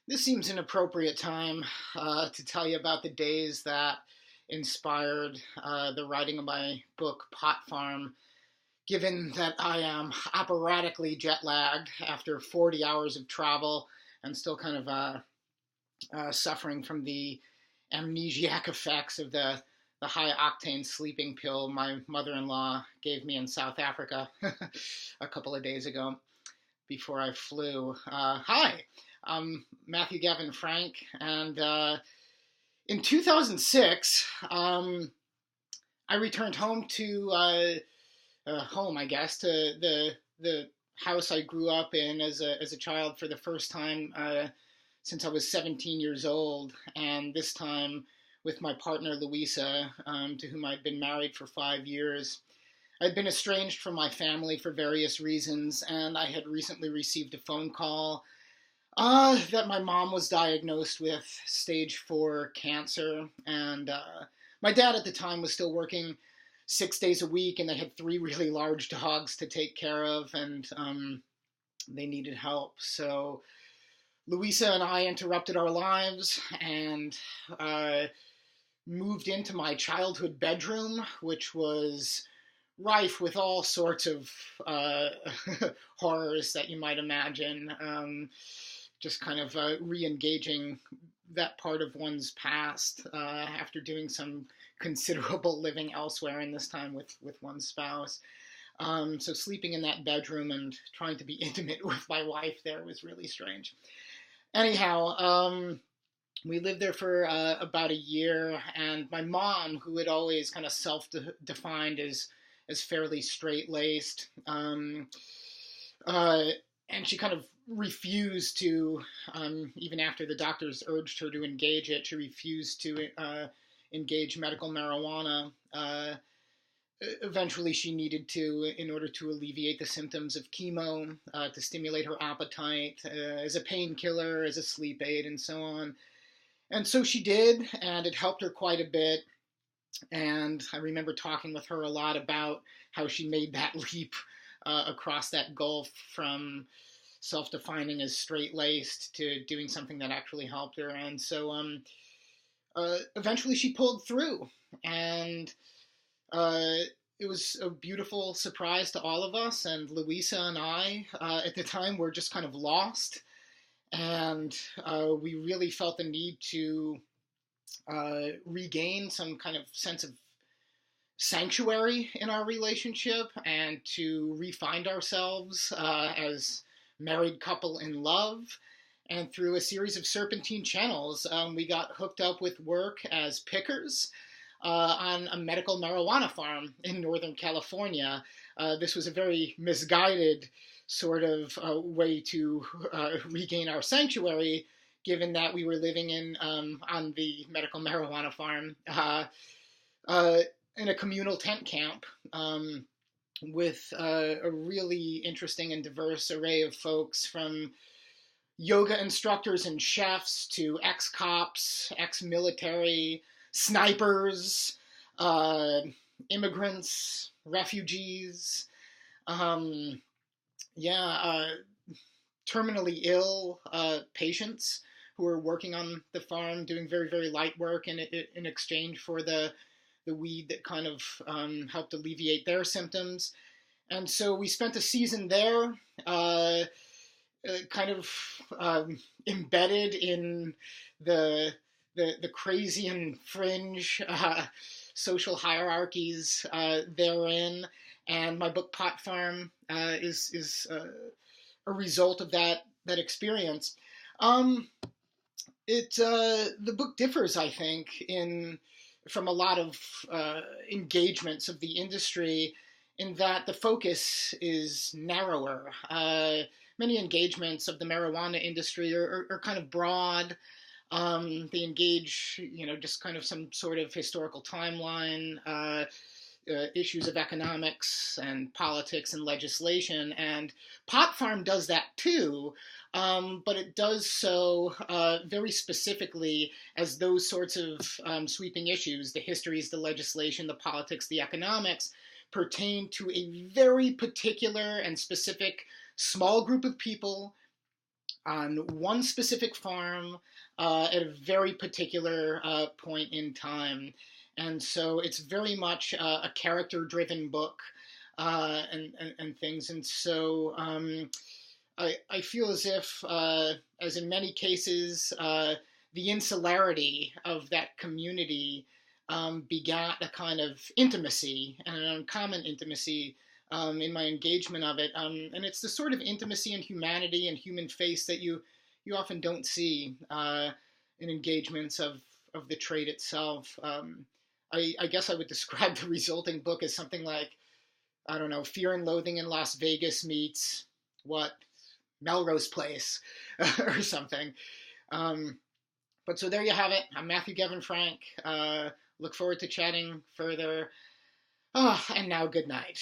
This seems an appropriate time to tell you about the days that inspired the writing of my book, Pot Farm, given that I am operatically jet lagged after 40 hours of travel and still kind of suffering from the amnesiac effects of the high octane sleeping pill my mother in law gave me in South Africa a couple of days ago before I flew. Hi, I'm Matthew Gavin Frank, and in 2006, I returned home to home, I guess, to the house I grew up in as a child for the first time since I was 17 years old, and this time with my partner Louisa, to whom I'd been married for 5 years. I'd been estranged from my family for various reasons, and I had recently received a phone call that my mom was diagnosed with stage 4 cancer, and my dad at the time was still working 6 days a week, and they had three really large dogs to take care of, and they needed help. So Louisa and I interrupted our lives and moved into my childhood bedroom, which was rife with all sorts of horrors that you might imagine. Just kind of re-engaging that part of one's past after doing some considerable living elsewhere, and this time with one spouse. So sleeping in that bedroom and trying to be intimate with my wife there was really strange. Anyhow, we lived there for about a year, and my mom, who had always kind of self-defined as fairly straight-laced, and she kind of refused to, even after the doctors urged her to engage it, she refused to engage medical marijuana. Eventually, she needed to, in order to alleviate the symptoms of chemo, to stimulate her appetite, as a painkiller, as a sleep aid, and so on. And so she did, and it helped her quite a bit. And I remember talking with her a lot about how she made that leap across that gulf from self-defining as straight-laced to doing something that actually helped her. And so eventually she pulled through, and it was a beautiful surprise to all of us. And Louisa and I, at the time, were just kind of lost, and we really felt the need to regain some kind of sense of sanctuary in our relationship and to re-find ourselves as married couple in love. And through a series of serpentine channels, we got hooked up with work as pickers on a medical marijuana farm in Northern California. This was a very misguided sort of way to regain our sanctuary, given that we were living on the medical marijuana farm in a communal tent camp with a really interesting and diverse array of folks, from yoga instructors and chefs to ex-cops, ex-military, snipers, immigrants, refugees, terminally ill patients who were working on the farm, doing very, very light work in exchange for the weed that kind of helped alleviate their symptoms. And so we spent a season there, kind of embedded in the crazy and fringe social hierarchies therein. And my book Pot Farm is a result of that experience. The book differs, I think, from a lot of engagements of the industry, in that the focus is narrower. Many engagements of the marijuana industry are kind of broad. They engage, just kind of some sort of historical timeline, issues of economics and politics and legislation. And Pot Farm does that too, but it does so very specifically as those sorts of sweeping issues, the histories, the legislation, the politics, the economics, pertain to a very particular and specific small group of people on one specific farm at a very particular point in time. And so it's very much a character-driven book and things. And so I feel as if, as in many cases, the insularity of that community begat a kind of intimacy, and an uncommon intimacy in my engagement of it. And it's the sort of intimacy and humanity and human face that you often don't see in engagements of the trade itself. I guess I would describe the resulting book as something like, I don't know, Fear and Loathing in Las Vegas meets what, Melrose Place or something. But so there you have it. I'm Matthew Gavin Frank. Look forward to chatting further. Oh, and now good night.